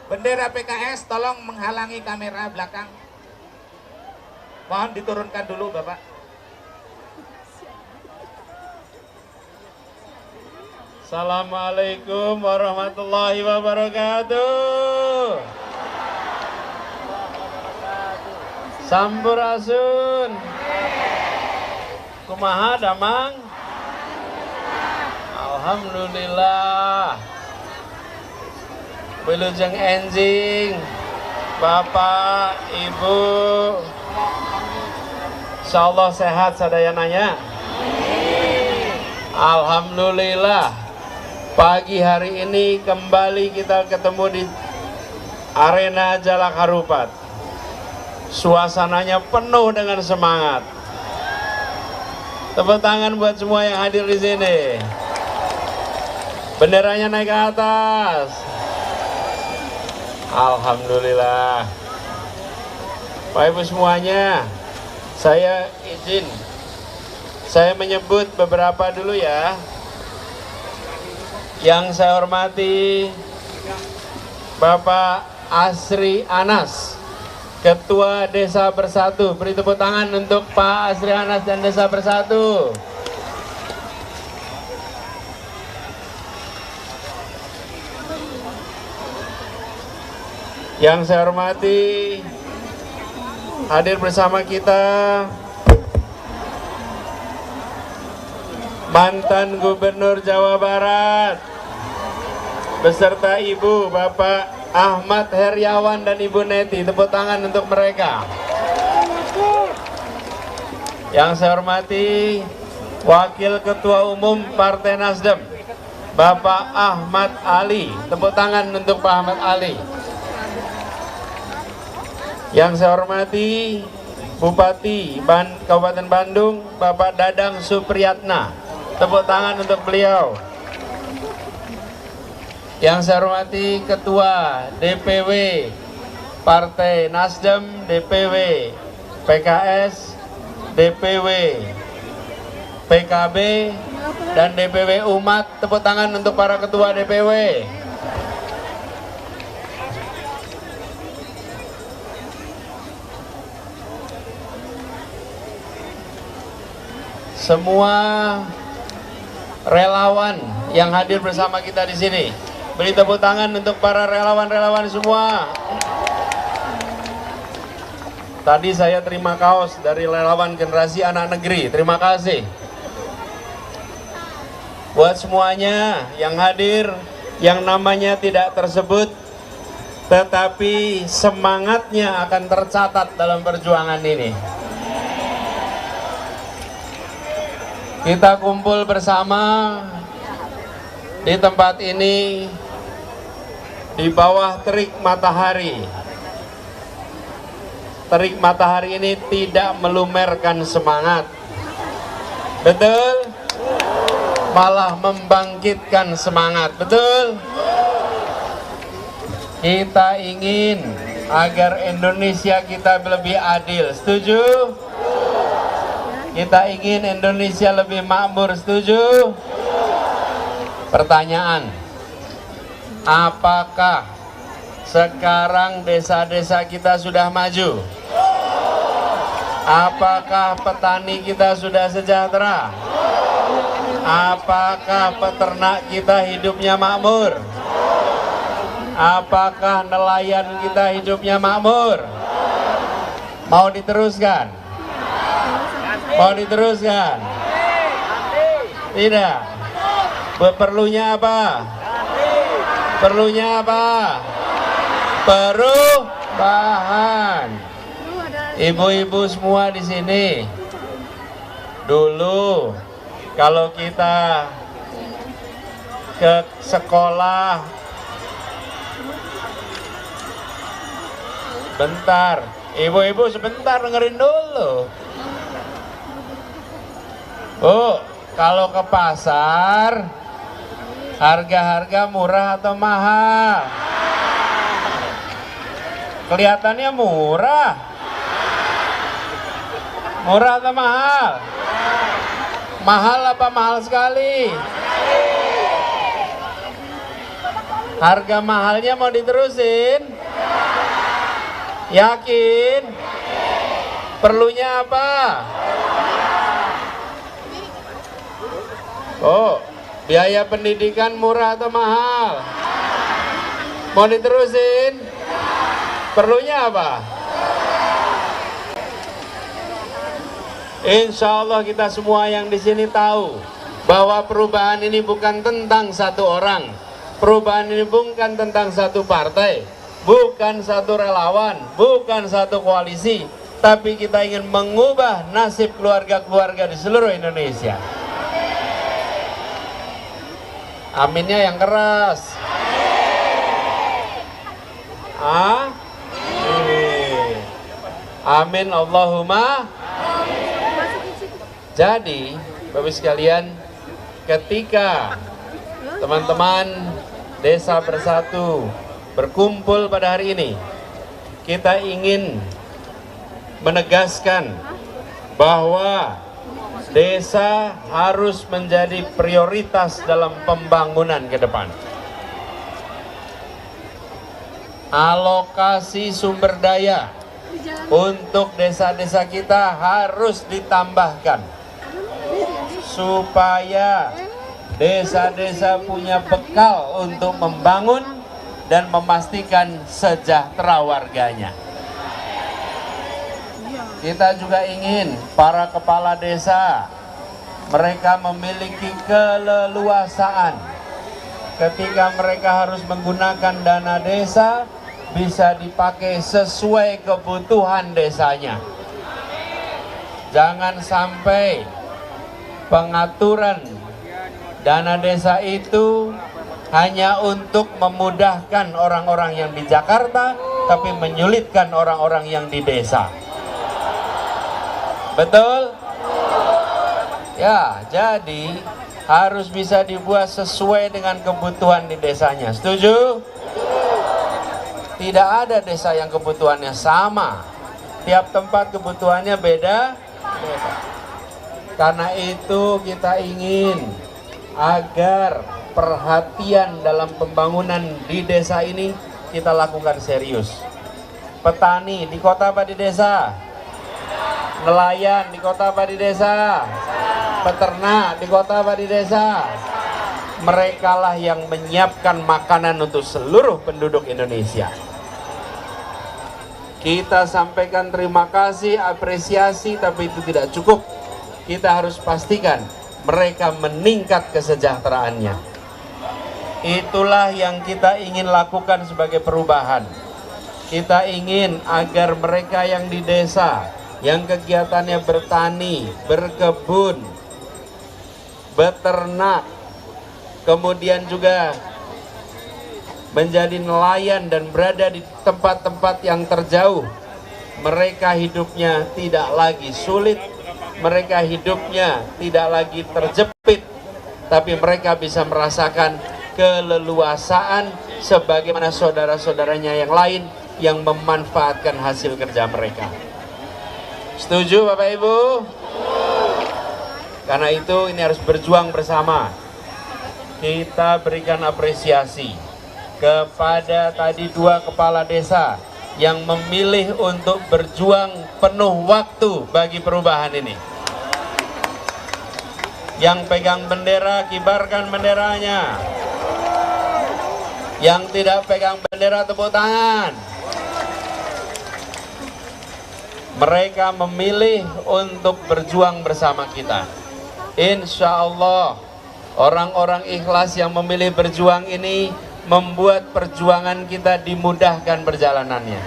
Bendera PKS tolong menghalangi kamera belakang. Mohon diturunkan dulu Bapak. Assalamualaikum warahmatullahi wabarakatuh. Sampurasun. Kumaha damang? Alhamdulillah. Wilujeng enjing, Bapak, Ibu, insyaallah sehat sadayananya. Alhamdulillah. Pagi hari ini kembali kita ketemu di arena Jalak Harupat. Suasananya penuh dengan semangat. Tepuk tangan buat semua yang hadir di sini. Benderanya naik ke atas. Alhamdulillah. Bapak Ibu semuanya, saya izin saya menyebut beberapa dulu ya. Yang saya hormati Bapak Asri Anas, Ketua Desa Bersatu. Beri tepuk tangan untuk Pak Asri Anas dan Desa Bersatu. Yang saya hormati, hadir bersama kita mantan Gubernur Jawa Barat beserta Ibu Bapak Ahmad Heriawan dan Ibu Neti. Tepuk tangan untuk mereka. Yang saya hormati Wakil Ketua Umum Partai Nasdem Bapak Ahmad Ali. Tepuk tangan untuk Pak Ahmad Ali. Yang saya hormati Bupati Kabupaten Bandung Bapak Dadang Supriyatna. Tepuk tangan untuk beliau. Yang saya hormati Ketua DPW Partai Nasdem, DPW PKS, DPW PKB, dan DPW Umat. Tepuk tangan untuk para ketua DPW. Semua relawan yang hadir bersama kita di sini. Beri tepuk tangan untuk para relawan-relawan semua. Tadi saya terima kaos dari relawan generasi anak negeri. Terima kasih. Buat semuanya yang hadir, yang namanya tidak tersebut, tetapi semangatnya akan tercatat dalam perjuangan ini. Kita kumpul bersama di tempat ini di bawah terik matahari. Terik matahari ini tidak melumerkan semangat, betul? Malah membangkitkan semangat, betul? Kita ingin agar Indonesia kita lebih adil, setuju? Kita ingin Indonesia lebih makmur, setuju? Pertanyaan, apakah sekarang desa-desa kita sudah maju? Apakah petani kita sudah sejahtera? Apakah peternak kita hidupnya makmur? Apakah nelayan kita hidupnya makmur? Mau diteruskan? Mau diteruskan? Tidak. Perlunya apa? Perlunya apa? Perubahan. Ibu-ibu semua di sini. Dulu kalau kita ke sekolah, bentar, ibu-ibu sebentar dengerin dulu. Bu, kalau ke pasar, harga-harga murah atau mahal? Kelihatannya murah. Murah atau mahal? Mahal apa mahal sekali? Harga mahalnya mau diterusin? Yakin? Perlunya apa? Oh, biaya pendidikan murah atau mahal? Mau diterusin? Perlunya apa? Insya Allah kita semua yang di sini tahu bahwa perubahan ini bukan tentang satu orang, perubahan ini bukan tentang satu partai, bukan satu relawan, bukan satu koalisi, tapi kita ingin mengubah nasib keluarga-keluarga di seluruh Indonesia. Aminnya yang keras. Amin Allahumma. Jadi, Bapak sekalian, ketika teman-teman Desa Bersatu berkumpul pada hari ini, kita ingin menegaskan bahwa desa harus menjadi prioritas dalam pembangunan ke depan. Alokasi sumber daya untuk desa-desa kita harus ditambahkan supaya desa-desa punya bekal untuk membangun dan memastikan sejahtera warganya. Kita juga ingin para kepala desa mereka memiliki keleluasaan ketika mereka harus menggunakan dana desa bisa dipakai sesuai kebutuhan desanya. Jangan sampai pengaturan dana desa itu hanya untuk memudahkan orang-orang yang di Jakarta, tapi menyulitkan orang-orang yang di desa. Betul? Ya, jadi harus bisa dibuat sesuai dengan kebutuhan di desanya. Setuju? Tidak ada desa yang kebutuhannya sama. Tiap tempat kebutuhannya beda. Karena itu kita ingin agar perhatian dalam pembangunan di desa ini kita lakukan serius. Petani di kota apa di desa? Nelayan di kota apa di desa? Peternak di kota apa di desa? Merekalah yang menyiapkan makanan untuk seluruh penduduk Indonesia. Kita sampaikan terima kasih, apresiasi, tapi itu tidak cukup. Kita harus pastikan mereka meningkat kesejahteraannya. Itulah yang kita ingin lakukan sebagai perubahan. Kita ingin agar mereka yang di desa, yang kegiatannya bertani, berkebun, beternak, kemudian juga menjadi nelayan dan berada di tempat-tempat yang terjauh, mereka hidupnya tidak lagi sulit, mereka hidupnya tidak lagi terjepit, tapi mereka bisa merasakan keleluasaan sebagaimana saudara-saudaranya yang lain yang memanfaatkan hasil kerja mereka. Setuju Bapak Ibu? Karena itu ini harus berjuang bersama. Kita berikan apresiasi kepada tadi 2 kepala desa yang memilih untuk berjuang penuh waktu bagi perubahan ini. Yang pegang bendera, kibarkan benderanya. Yang tidak pegang bendera, tepuk tangan. Mereka memilih untuk berjuang bersama kita. Insya Allah orang-orang ikhlas yang memilih berjuang ini membuat perjuangan kita dimudahkan perjalanannya.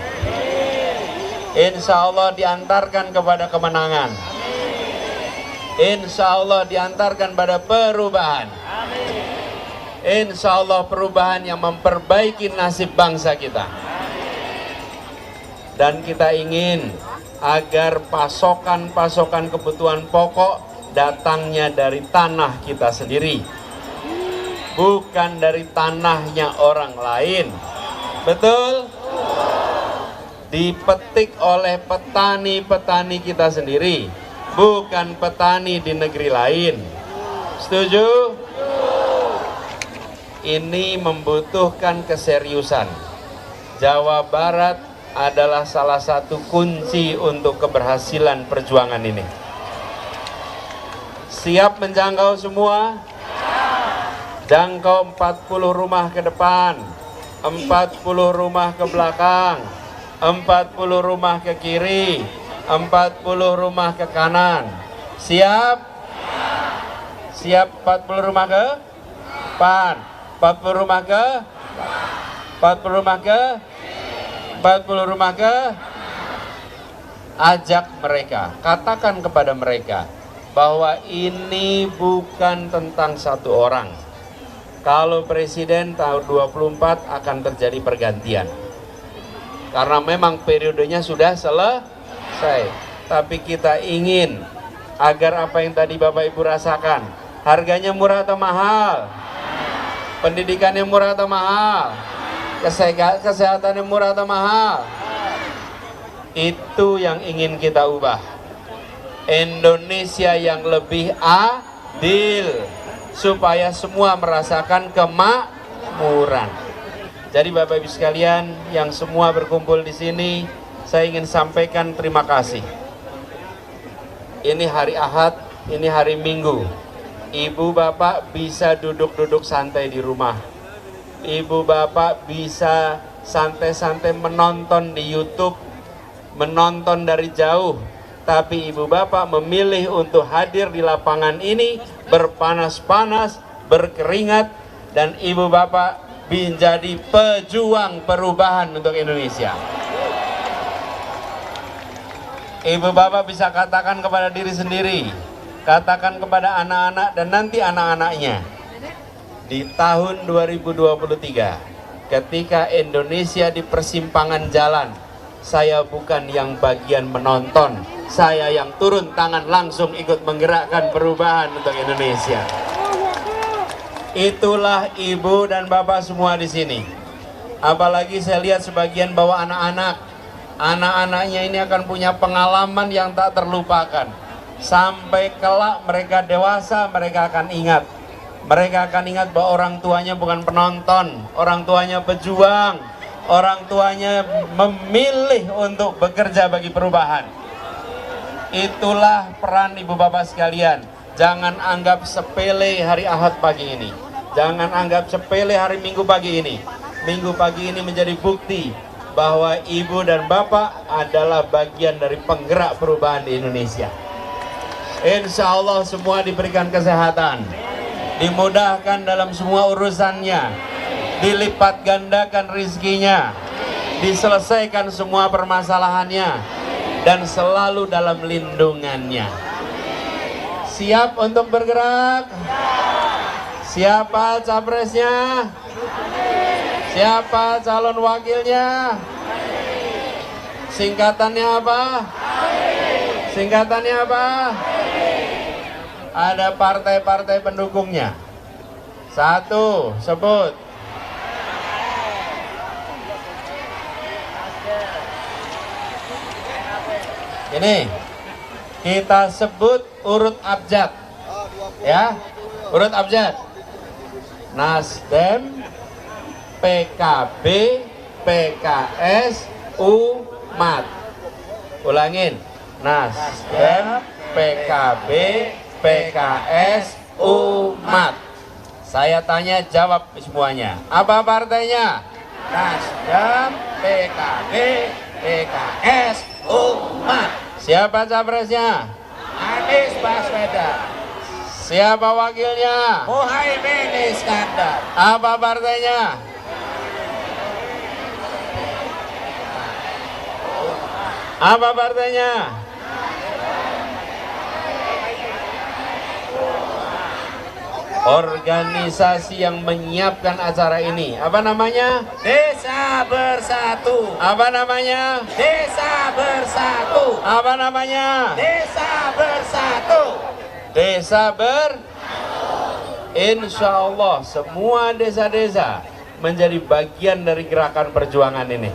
Insya Allah diantarkan kepada kemenangan. Insya Allah diantarkan pada perubahan. Insya Allah perubahan yang memperbaiki nasib bangsa kita. Dan kita ingin agar pasokan-pasokan kebutuhan pokok datangnya dari tanah kita sendiri, bukan dari tanahnya orang lain. Betul? Dipetik oleh petani-petani kita sendiri, bukan petani di negeri lain. Setuju? Ini membutuhkan keseriusan. Jawa Barat adalah salah satu kunci untuk keberhasilan perjuangan ini. Siap menjangkau semua? Jangkau 40 rumah ke depan, 40 rumah ke belakang, 40 rumah ke kiri, 40 rumah ke kanan. Siap? Siap 40 rumah ke depan, 40 rumah ke 40 rumah ke 40 rumah ke. Ajak mereka, katakan kepada mereka bahwa ini bukan tentang satu orang. Kalau presiden tahun 24 akan terjadi pergantian. Karena memang periodenya sudah selesai. Tapi kita ingin agar apa yang tadi Bapak Ibu rasakan, harganya murah atau mahal? Pendidikannya murah atau mahal? Kesehatannya murah atau mahal? Itu yang ingin kita ubah. Indonesia yang lebih adil, supaya semua merasakan kemakmuran. Jadi Bapak Ibu sekalian yang semua berkumpul di sini, saya ingin sampaikan terima kasih. Ini hari Ahad, ini hari Minggu. Ibu Bapak bisa duduk-duduk santai di rumah. Ibu Bapak bisa santai-santai menonton di YouTube, menonton dari jauh. Tapi Ibu Bapak memilih untuk hadir di lapangan ini, berpanas-panas, berkeringat, dan Ibu Bapak menjadi pejuang perubahan untuk Indonesia. Ibu Bapak bisa katakan kepada diri sendiri, katakan kepada anak-anak dan nanti anak-anaknya, di tahun 2023, ketika Indonesia di persimpangan jalan, saya bukan yang bagian menonton, saya yang turun tangan langsung ikut menggerakkan perubahan untuk Indonesia. Itulah Ibu dan Bapak semua di sini. Apalagi saya lihat sebagian bawa anak-anak. Anak-anaknya ini akan punya pengalaman yang tak terlupakan. Sampai kelak mereka dewasa, mereka akan ingat. Mereka akan ingat bahwa orang tuanya bukan penonton, orang tuanya pejuang, orang tuanya memilih untuk bekerja bagi perubahan. Itulah peran Ibu Bapak sekalian. Jangan anggap sepele hari Ahad pagi ini. Jangan anggap sepele hari Minggu pagi ini. Minggu pagi ini menjadi bukti bahwa Ibu dan Bapak adalah bagian dari penggerak perubahan di Indonesia. Insya Allah semua diberikan kesehatan, dimudahkan dalam semua urusannya, dilipat gandakan rizkinya, diselesaikan semua permasalahannya, dan selalu dalam lindungannya. Siap untuk bergerak? Siapa capresnya? Siapa calon wakilnya? Singkatannya apa? Singkatannya apa? Ada partai-partai pendukungnya. Satu, sebut. Ini kita sebut urut abjad, ya, urut abjad. Nasdem, PKB, PKS, Umat. Ulangin. Nasdem, PKB, PKS, Umat. Saya tanya, jawab semuanya. Apa partainya? Nasdem, PKB, PKS, Umat. Siapa capresnya? Anies Baswedan. Siapa wakilnya? Muhaimin Iskandar. Apa partainya? Apa partainya? Organisasi yang menyiapkan acara ini, apa namanya? Desa Bersatu. Apa namanya? Desa Bersatu. Apa namanya? Desa Bersatu. Desa Insya Allah semua desa-desa menjadi bagian dari gerakan perjuangan ini.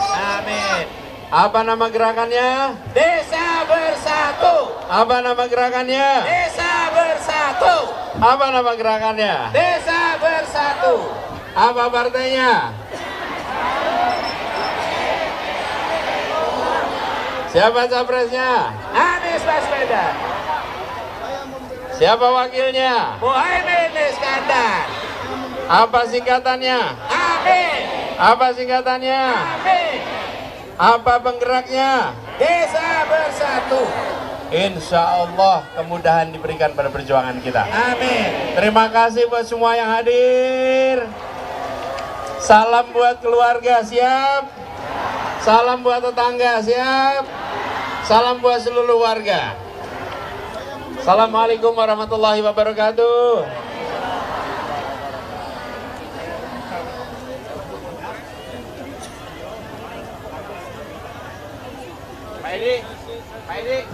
Amin. Apa nama gerakannya? Desa Bersatu. Apa nama gerakannya? Desa Bersatu. Apa nama gerakannya? Desa Bersatu. Apa partainya? Siapa capresnya? Anies Baswedan. Siapa wakilnya? Muhaimin Iskandar. Apa singkatannya? Amin. Apa singkatannya? Amin. Apa penggeraknya? Desa Bersatu. Insya Allah kemudahan diberikan pada perjuangan kita. Amin. Terima kasih buat semua yang hadir. Salam buat keluarga, siap. Salam buat tetangga, siap. Salam buat seluruh warga. Assalamualaikum warahmatullahi wabarakatuh. Pak Edi.